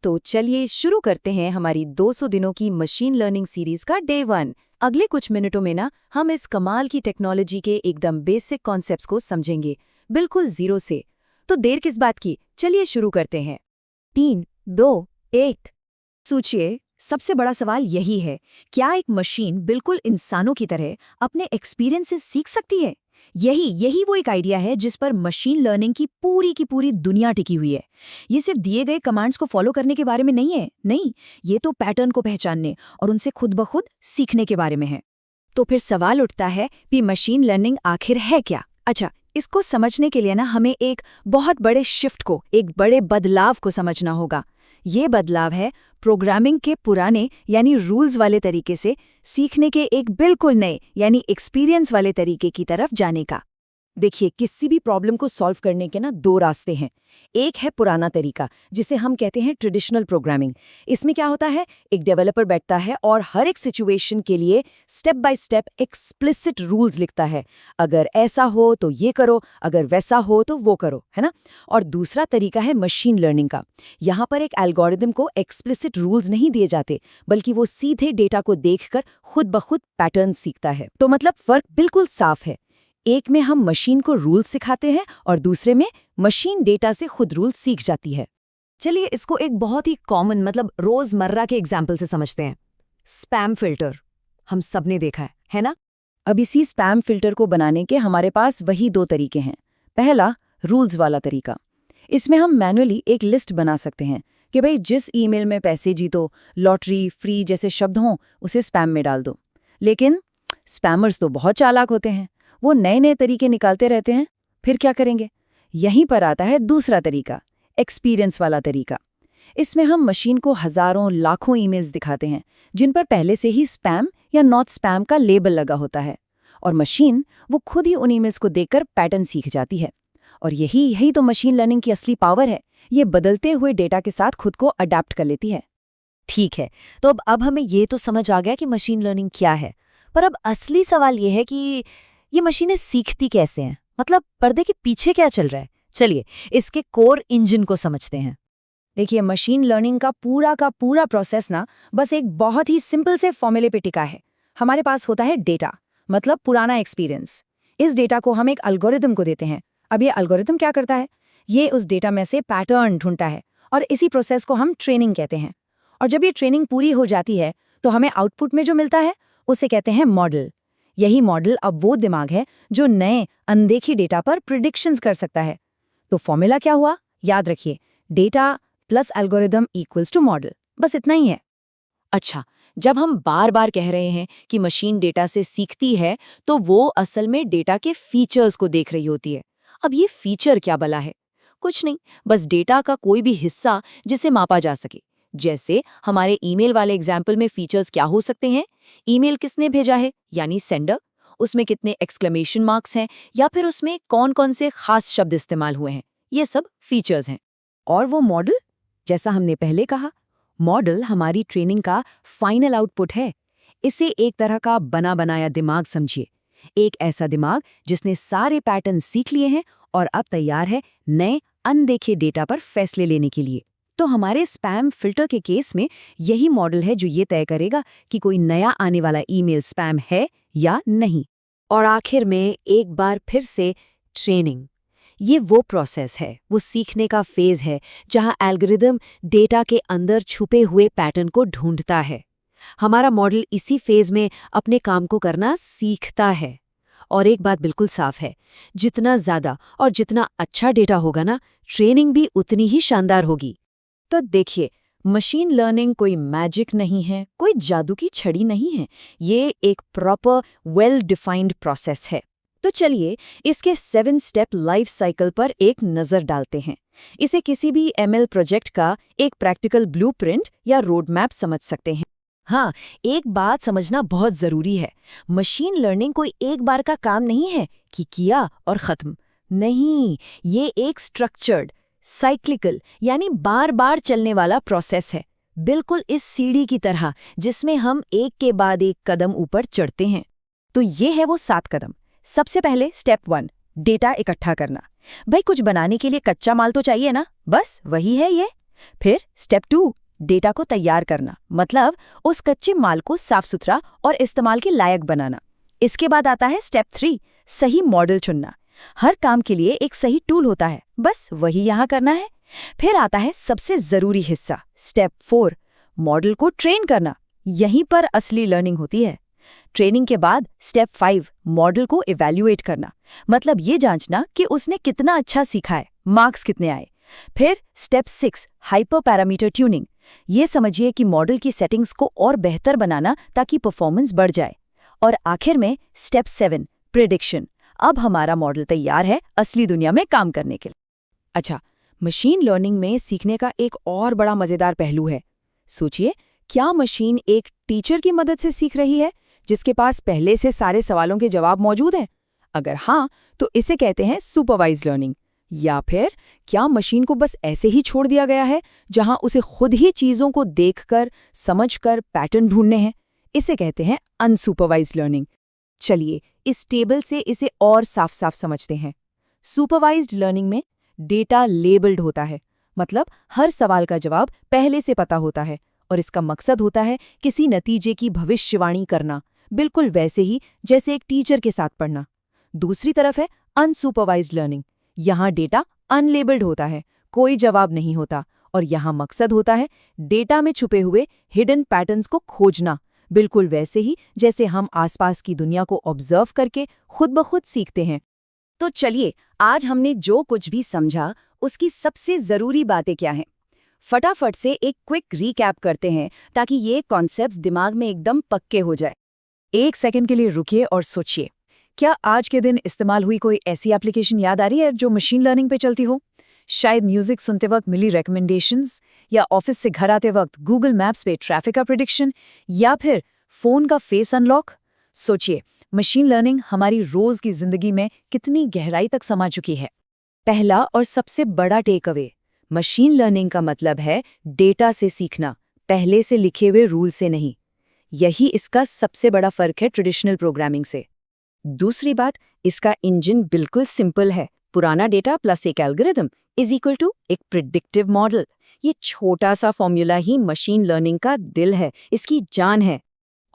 तो चलिए शुरू करते हैं हमारी 200 दिनों की मशीन लर्निंग सीरीज का डे 1। अगले कुछ मिनटों में ना हम इस कमाल की टेक्नोलॉजी के एकदम बेसिक कॉन्सेप्ट्स को समझेंगे, बिल्कुल जीरो से। तो देर किस बात की, चलिए शुरू करते हैं। 3, 2, 1। सोचिए, सबसे बड़ा सवाल यही है, क्या एक मशीन बिल्कुल इंसानों की तरह अपने एक्सपीरियंस से सीख सकती है? यही वो एक आइडिया है जिस पर मशीन लर्निंग की पूरी दुनिया टिकी हुई है। ये सिर्फ दिए गए कमांड्स को फॉलो करने के बारे में नहीं है, नहीं, ये तो पैटर्न को पहचानने और उनसे खुद ब खुद सीखने के बारे में है। तो फिर सवाल उठता है कि मशीन लर्निंग आखिर है क्या? अच्छा, इसको समझने के लिए ना हमें एक बहुत बड़े शिफ्ट को, एक बड़े बदलाव को समझना होगा। ये बदलाव है प्रोग्रामिंग के पुराने यानी रूल्स वाले तरीके से सीखने के एक बिल्कुल नए यानी एक्सपीरियंस वाले तरीके की तरफ जाने का। देखिए, किसी भी प्रॉब्लम को सॉल्व करने के ना दो रास्ते हैं। एक है पुराना तरीका, जिसे हम कहते हैं ट्रेडिशनल प्रोग्रामिंग। इसमें क्या होता है, एक डेवलपर बैठता है और हर एक सिचुएशन के लिए step by step explicit rules लिखता है। अगर ऐसा हो तो ये करो, अगर वैसा हो तो वो करो, है ना। और दूसरा तरीका है मशीन लर्निंग का। यहाँ पर एक एल्गोरिदम को एक्सप्लिसिट रूल्स नहीं दिए जाते, बल्कि वो सीधे डेटा को देखकर खुद ब खुद पैटर्न सीखता है। तो मतलब फर्क बिल्कुल साफ है। एक में हम मशीन को रूल्स सिखाते हैं और दूसरे में मशीन डेटा से खुद रूल्स सीख जाती है। चलिए इसको एक बहुत ही कॉमन मतलब रोजमर्रा के एग्जाम्पल से समझते हैं। स्पैम फिल्टर हम सबने देखा है ना। अब इसी स्पैम फिल्टर को बनाने के हमारे पास वही दो तरीके हैं। पहला, रूल्स वाला तरीका। इसमें हम मैनुअली एक लिस्ट बना सकते हैं कि भाई जिस ईमेल में पैसे जीतो, लॉटरी, फ्री जैसे शब्द हों उसे स्पैम में डाल दो। लेकिन स्पैमर्स तो बहुत चालाक होते हैं, वो नए नए तरीके निकालते रहते हैं। फिर क्या करेंगे? यहीं पर आता है दूसरा तरीका, एक्सपीरियंस वाला तरीका। इसमें हम मशीन को हजारों लाखों ईमेल्स दिखाते हैं जिन पर पहले से ही स्पैम या नॉट स्पैम का लेबल लगा होता है, और मशीन वो खुद ही उन ईमेल्स को देखकर पैटर्न सीख जाती है। और यही तो मशीन लर्निंग की असली पावर है। ये बदलते हुए डेटा के साथ खुद को अडैप्ट कर लेती है। ठीक है, तो अब हमें ये तो समझ आ गया कि मशीन लर्निंग क्या है, पर अब असली सवाल ये है कि ये मशीनें सीखती कैसे हैं, मतलब पर्दे के पीछे क्या चल रहा है। चलिए इसके कोर इंजन को समझते हैं। देखिए, मशीन लर्निंग का पूरा प्रोसेस ना बस एक बहुत ही सिंपल से फॉर्मूले पे टिका है। हमारे पास होता है डेटा, मतलब पुराना एक्सपीरियंस। इस डेटा को हम एक एल्गोरिदम को देते हैं। अब ये एल्गोरिदम क्या करता है, ये उस डेटा में से पैटर्न ढूंढता है, और इसी प्रोसेस को हम ट्रेनिंग कहते हैं। और जब ये ट्रेनिंग पूरी हो जाती है तो हमें आउटपुट में जो मिलता है उसे कहते हैं मॉडल। यही मॉडल अब वो दिमाग है जो नए अनदेखी डेटा पर प्रिडिक्शंस कर सकता है। तो फॉर्मूला क्या हुआ, याद रखिए, data plus algorithm equals to model, बस इतना ही है। अच्छा, जब हम बार बार कह रहे हैं कि मशीन डेटा से सीखती है, तो वो असल में डेटा के फीचर्स को देख रही होती है। अब ये फीचर क्या भला है? कुछ नहीं, बस डेटा का कोई भी हिस्सा जिसे मापा जा सके। जैसे हमारे ईमेल वाले एग्जाम्पल में फीचर्स क्या हो सकते हैं? ईमेल किसने भेजा है, यानी सेंडर, उसमें कितने एक्सक्लेमेशन मार्क्स हैं, या फिर उसमें कौन कौन से खास शब्द इस्तेमाल हुए हैं, ये सब फीचर्स हैं। और वो मॉडल, जैसा हमने पहले कहा, मॉडल हमारी ट्रेनिंग का फाइनल आउटपुट है। इसे एक तरह का बना बनाया दिमाग समझिए, एक ऐसा दिमाग जिसने सारे पैटर्न सीख लिए हैं और अब तैयार है नए अनदेखे डेटा पर फैसले लेने के लिए। तो हमारे स्पैम फिल्टर के केस में यही मॉडल है जो ये तय करेगा कि कोई नया आने वाला ईमेल स्पैम है या नहीं। और आखिर में एक बार फिर से ट्रेनिंग। ये वो प्रोसेस है, वो सीखने का फेज है जहां एल्गोरिदम डेटा के अंदर छुपे हुए पैटर्न को ढूंढता है। हमारा मॉडल इसी फेज में अपने काम को करना सीखता है। और एक बात बिल्कुल साफ है, जितना ज्यादा और जितना अच्छा डेटा होगा ना, ट्रेनिंग भी उतनी ही शानदार होगी। तो देखिए, मशीन लर्निंग कोई मैजिक नहीं है, कोई जादू की छड़ी नहीं है। ये एक प्रॉपर वेल डिफाइंड प्रोसेस है। तो चलिए इसके 7 स्टेप लाइफ साइकिल पर एक नज़र डालते हैं। इसे किसी भी एमएल प्रोजेक्ट का एक प्रैक्टिकल ब्लूप्रिंट या रोड मैप समझ सकते हैं। हाँ, एक बात समझना बहुत जरूरी है, मशीन लर्निंग कोई एक बार का काम नहीं है कि किया और खत्म। नहीं, ये एक स्ट्रक्चर्ड, साइक्लिकल यानी बार बार चलने वाला प्रोसेस है, बिल्कुल इस सीढ़ी की तरह जिसमें हम एक के बाद एक कदम ऊपर चढ़ते हैं। तो ये है वो 7 कदम। सबसे पहले स्टेप 1, डेटा इकट्ठा करना। भाई कुछ बनाने के लिए कच्चा माल तो चाहिए ना, बस वही है ये। फिर स्टेप 2, डेटा को तैयार करना, मतलब उस कच्चे माल को साफ सुथरा और इस्तेमाल के लायक बनाना। इसके बाद आता है स्टेप 3, सही मॉडल चुनना। हर काम के लिए एक सही टूल होता है, बस वही यहाँ करना है। फिर आता है सबसे जरूरी हिस्सा, स्टेप 4, मॉडल को ट्रेन करना। यहीं पर असली लर्निंग होती है। ट्रेनिंग के बाद स्टेप 5, मॉडल को इवैल्यूएट करना, मतलब ये जांचना कि उसने कितना अच्छा सीखा है, मार्क्स कितने आए। फिर स्टेप 6, हाइपर पैरामीटर ट्यूनिंग। ये समझिए कि मॉडल की सेटिंग्स को और बेहतर बनाना ताकि परफॉर्मेंस बढ़ जाए। और आखिर में स्टेप 7, प्रिडिक्शन। अब हमारा मॉडल तैयार है असली दुनिया में काम करने के लिए। अच्छा, मशीन लर्निंग में सीखने का एक और बड़ा मजेदार पहलू है। सोचिए, क्या मशीन एक टीचर की मदद से सीख रही है जिसके पास पहले से सारे सवालों के जवाब मौजूद हैं? अगर हाँ, तो इसे कहते हैं सुपरवाइज्ड लर्निंग। या फिर क्या मशीन को बस ऐसे ही छोड़ दिया गया है जहां उसे खुद ही चीजों को देखकर, समझकर पैटर्न ढूंढने हैं? इसे कहते हैं अनसुपरवाइज्ड लर्निंग। चलिए इस टेबल से इसे और साफ साफ समझते हैं। सुपरवाइज्ड लर्निंग में डेटा लेबल्ड होता है, मतलब हर सवाल का जवाब पहले से पता होता है और इसका मकसद होता है किसी नतीजे की भविष्यवाणी करना, बिल्कुल वैसे ही जैसे एक टीचर के साथ पढ़ना। दूसरी तरफ है अनसुपरवाइज्ड लर्निंग। यहाँ डेटा अनलेबल्ड होता है, कोई जवाब नहीं होता, और यहाँ मकसद होता है डेटा में छुपे हुए हिडन पैटर्न्स को खोजना, बिल्कुल वैसे ही जैसे हम आसपास की दुनिया को ऑब्जर्व करके खुद ब खुद सीखते हैं। तो चलिए, आज हमने जो कुछ भी समझा उसकी सबसे जरूरी बातें क्या हैं, फटाफट से एक क्विक रीकैप करते हैं ताकि ये कॉन्सेप्ट्स दिमाग में एकदम पक्के हो जाए। एक सेकंड के लिए रुकिए और सोचिए, क्या आज के दिन इस्तेमाल हुई कोई ऐसी एप्लीकेशन याद आ रही है जो मशीन लर्निंग पे चलती हो? शायद म्यूजिक सुनते वक्त मिली रिकमेंडेशंस, या ऑफिस से घर आते वक्त गूगल मैप्स पे ट्रैफिक का प्रिडिक्शन, या फिर फोन का फेस अनलॉक। सोचिए, मशीन लर्निंग हमारी रोज की जिंदगी में कितनी गहराई तक समा चुकी है। पहला और सबसे बड़ा टेक अवे, मशीन लर्निंग का मतलब है डेटा से सीखना, पहले से लिखे हुए रूल से नहीं। यही इसका सबसे बड़ा फर्क है ट्रेडिशनल प्रोग्रामिंग से। दूसरी बात, इसका इंजन बिल्कुल सिंपल है। पुराना डेटा प्लस एक एल्गोरिथम इज इक्वल टू एक प्रिडिक्टिव मॉडल। ये छोटा सा फॉर्मूला ही मशीन लर्निंग का दिल है, इसकी जान है।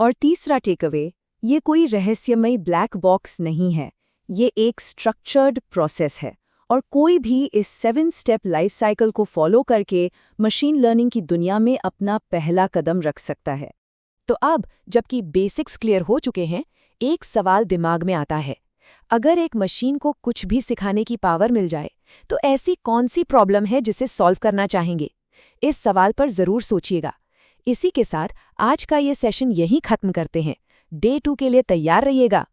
और तीसरा टेक अवे, ये कोई रहस्यमयी ब्लैक बॉक्स नहीं है, ये एक स्ट्रक्चर्ड प्रोसेस है, और कोई भी इस 7 स्टेप लाइफ साइकिल को फॉलो करके मशीन लर्निंग की दुनिया में अपना पहला कदम रख सकता है। तो अब जबकि बेसिक्स क्लियर हो चुके हैं, एक सवाल दिमाग में आता है, अगर एक मशीन को कुछ भी सिखाने की पावर मिल जाए तो ऐसी कौन सी प्रॉब्लम है जिसे सॉल्व करना चाहेंगे? इस सवाल पर जरूर सोचिएगा। इसी के साथ आज का ये सेशन यहीं खत्म करते हैं। डे 2 के लिए तैयार रहिएगा।